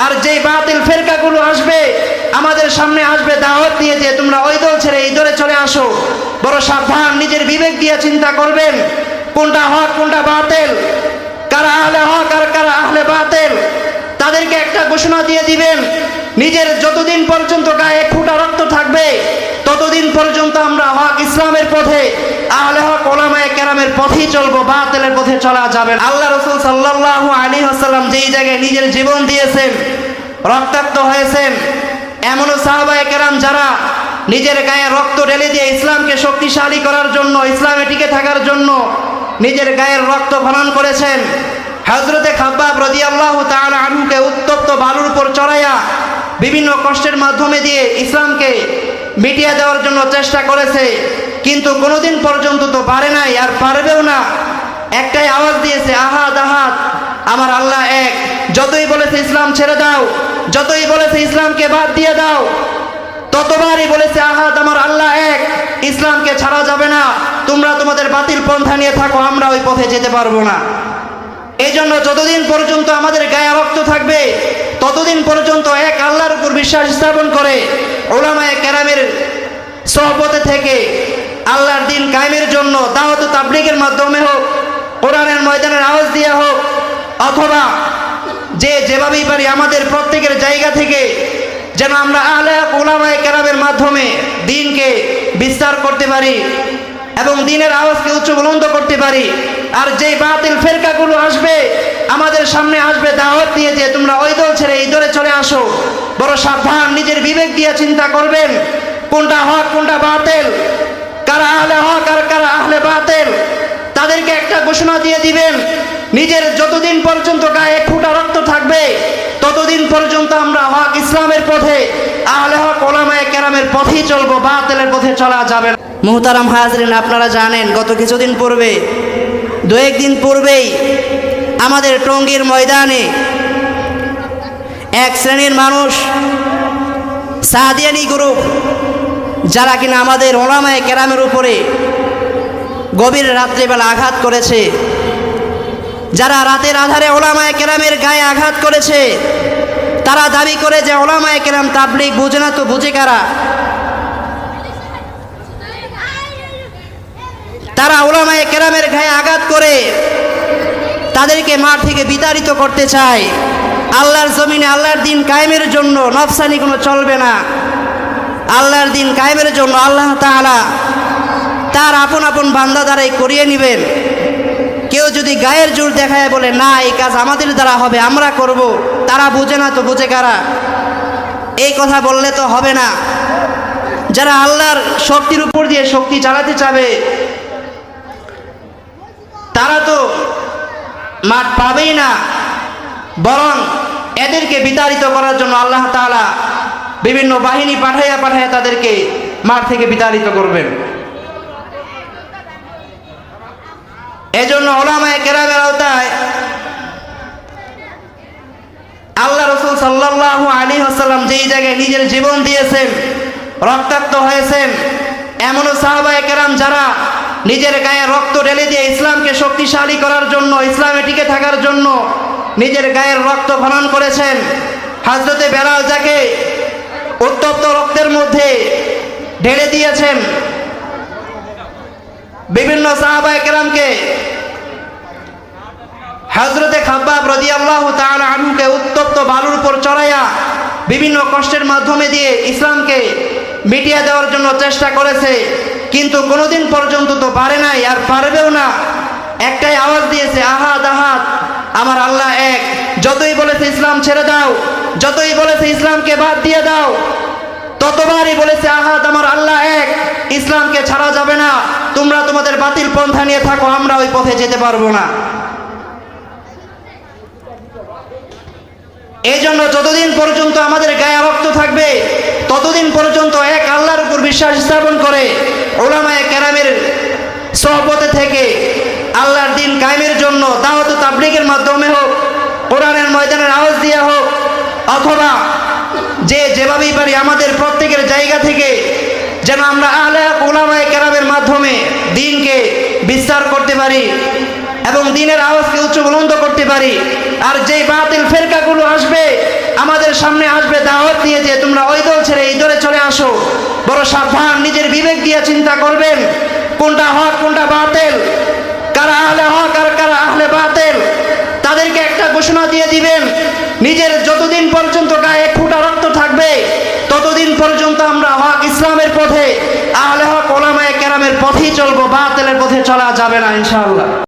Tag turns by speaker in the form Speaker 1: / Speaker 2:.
Speaker 1: আর যেই বাতিল ফেরকাগুলো আসবে আমাদের সামনে আসবে দাওয়াত দিয়ে যে তোমরা ওই দল ছেড়ে এই দলে চলে আসো, বড় সাবধান, নিজের বিবেক দিয়ে চিন্তা করবেন কোনটা হক কোনটা বাতিল, কারা আহলে হক আর কারা আহলে বাতিল। তাদেরকে একটা ঘোষণা দিয়ে দিবেন, নিজের যতদিন পর্যন্ত গায়ে এক ফোঁটা রক্ত থাকবে ততদিন পর্যন্ত আমরা হক ইসলামের পথে আহলে হক ওলামায়ে কেরামের পথেই চলবো, বাতিলের পথে চলা যাবে না। আল্লাহ রাসূল সাল্লাল্লাহু আলাইহি ওয়াসাল্লাম যেই জায়গায় নিজের জীবন দিয়েছেন, রক্তাক্ত হয়েছেন, এমনও সাহাবায়ে কেরাম যারা নিজের গায়ে রক্ত ঢেলে দিয়ে ইসলামকে শক্তিশালী করার জন্য, ইসলামে টিকে থাকার জন্য নিজের গায়ের রক্ত ফলন করেছেন। হযরতে খাব্বাব রাদিয়াল্লাহু তাআলা আনহুকে উত্তপ্ত বালুর উপর চড়াইয়া বিভিন্ন কষ্টের মাধ্যমে দিয়ে ইসলামকে মিটিয়ে দেওয়ার জন্য চেষ্টা করেছে, কিন্তু কোনোদিন পর্যন্ত তো পারে নাই, আর পারবেও না। একটাই আওয়াজ দিয়েছে, আহাদ আহাদ, আমার আল্লাহ এক। যতই বলেছে ইসলাম ছেড়ে দাও, যতই বলেছে ইসলামকে বাদ দিয়ে দাও, ততবারই বলেছে আহাদ, আমার আল্লাহ এক, ইসলামকে ছাড়া যাবে না, তোমরা তোমাদের বাতিল পন্থা নিয়ে থাকো, আমরা ওই পথে যেতে পারবো না। এই জন্য যতদিন পর্যন্ত আমাদের গায়ে রক্ত থাকবে ততদিন পর্যন্ত এক আল্লাহর উপর বিশ্বাস স্থাপন করে উলামায়ে কেরামের সোহবতে থেকে আল্লাহর দ্বীন কায়েমের জন্য দাওয়াত ও তাবলীগের মাধ্যমে হোক, কোরআনের ময়দানের আওয়াজ দিয়ে হোক, অথবা যেভাবেই পারি আমাদের প্রত্যেকের জায়গা থেকে যেন আমরা আহলে হক উলামায়ে কেরামের মাধ্যমে দ্বীনকে বিস্তার করতে পারি এবং দ্বীনের আওয়াজকে উচ্চ বুলন্দ করতে পারি। আর যেই বাতিল ফেরকাগুলো আসবে আমাদের সামনে আসবে দাওয়াত দিয়ে যে তোমরা ওই দল ছেড়ে এই দলে চলে আসো, বড় সাবধান, নিজের বিবেক দিয়ে চিন্তা করবেন কোনটা হক কোনটা বাতিল, কারা আহলে হক আর কারা আহলে বাতিল। তাদেরকে একটা ঘোষণা দিয়ে দিবেন, নিজের যতদিন পর্যন্ত গায়ে এক ফোঁটা রক্ত থাকবে ততদিন পর্যন্ত আমরা হক ইসলামের পথে আহলে হক ওলামায়ে কেরামের পথেই চলবো, বাতিলের পথে চলা যাবে না। মুহতারাম হাজরিন, আপনারা জানেন গত কিছুদিন পূর্বে, দু একদিন পূর্বেই আমাদের টঙ্গীর ময়দানে এক শ্রেণীর মানুষ, সাদিয়ানি গ্রুপ, যারা কিনা আমাদের ওলামায়ে কেরামের উপরে গভীর রাত্রিবেলা আঘাত করেছে, যারা রাতের আধারে ওলামায়ে কেরামের গায়ে আঘাত করেছে, তারা দাবি করে যে ওলামায়ে কেরাম তাবলীগ বুঝে না, তো বুঝে কারা? তারা ওলামায়ে কেরামের গায়ে আঘাত করে তাদেরকে মাঠ থেকে বিতাড়িত করতে চায়। আল্লাহর জমিনে আল্লাহর দ্বীন কায়েমের জন্য নফসানি কোনো চলবে না। আল্লাহর দ্বীন কায়েমের জন্য আল্লাহ তাআলা তার আপন আপন বান্দা দ্বারাই করিয়ে নেবেন। কেউ যদি গায়ের জোর দেখায় বলে না এই কাজ আমাদের দ্বারা হবে, আমরা করব, তারা বুঝে না তো বুঝে কারা? এই কথা বললে তো হবে না। যারা আল্লাহর শক্তির উপর দিয়ে শক্তি চালাতে চাবে তারা তো মাঠ পাবেই না, বরং এদেরকে বিতাড়িত করার জন্য আল্লাহ তাআলা বিভিন্ন বাহিনী পাঠাইয়া পাঠাইয়া তাদেরকে মাঠ থেকে বিতাড়িত করবেন। এজন্য উলামায়ে কেরামের আওতায় আল্লাহ রাসূল সাল্লাল্লাহু আলাইহি ওয়াসাল্লাম যেই জায়গায় নিজের জীবন দিয়েছেন, রক্তাক্ত হয়েছেন, এমনও সাহাবায়ে কেরাম যারা নিজের গায়ে রক্ত ঢেলে দিয়ে ইসলামকে শক্তিশালী করার জন্য, ইসলামে টিকে থাকার জন্য নিজের গায়ের রক্ত ফলন করেছেন। হযরতে বেলাল যাকে উত্তপ্ত রক্তের মধ্যে ঢেলে দিয়েছেন, বিভিন্ন সাহাবায়ে কেরামকে হযরতে খাব্বাব রাদিয়াল্লাহু তাআলা আনহুকে উত্তপ্ত বালুর উপর চড়াইয়া বিভিন্ন কষ্টের মাধ্যমে দিয়ে ইসলামকে মিটিয়ে দেওয়ার জন্য চেষ্টা করেছে, কিন্তু কোনোদিন পর্যন্ত তো পারে নাই, আর পারবেও না। একটাই আওয়াজ দিয়েছে, আহাদ আহাদ, আমার আল্লাহ এক। যতই বলেছে ইসলাম ছেড়ে দাও, যতই বলেছে ইসলামকে বাদ দিয়ে দাও, ততবারই বলেছে আহাদ, আমার আল্লাহ এক, ইসলামকে ছাড়া যাবে না, তোমরা তোমাদের বাতিল পন্থা নিয়ে থাকো, আমরা ওই পথে যেতে পারবো না। এই জন্য যতদিন পর্যন্ত আমাদের গায়ে রক্ত থাকবে ততদিন পর্যন্ত এক আল্লাহর উপর বিশ্বাস স্থাপন করে উলামায়ে কেরামের সোহবতে থেকে আল্লাহর দ্বীন কায়েমের জন্য দাওয়াত ও তাবলীগের মাধ্যমে হোক, কোরআনের ময়দানের আওয়াজ দিয়ে হোক, অথবা যেভাবেই পারি আমাদের প্রত্যেকের জায়গা থেকে যেন আমরা আহলে হক উলামায়ে কেরামের মাধ্যমে দ্বীনকে বিস্তার করতে পারি এবং দ্বীনের আওয়াজকে উচ্চ বুলন্দ করতে পারি। আর যেই বাতিল ফেরকাগুলো আসবে আমাদের সামনে আসবে দাওয়াত নিয়ে যে তোমরা ওই দল ছেড়ে এই দলে চলে আসো। বড় সাবধান, নিজের বিবেক দিয়ে চিন্তা করবেন কোনটা হক কোনটা বাতিল, কারা আহলে হক আর কারা আহলে বাতিল। তাদেরকে একটা ঘোষণা দিয়ে দিবেন, নিজের যতদিন পর্যন্ত গায়ে এক ফোঁটা রক্ত থাকবে ততদিন পর্যন্ত আমরা হক ইসলামের পথে, আহলে হক ওলামায়ে কেরামের পথেই চলবো, বাতিলের পথে চলা যাবে না ইনশাআল্লাহ।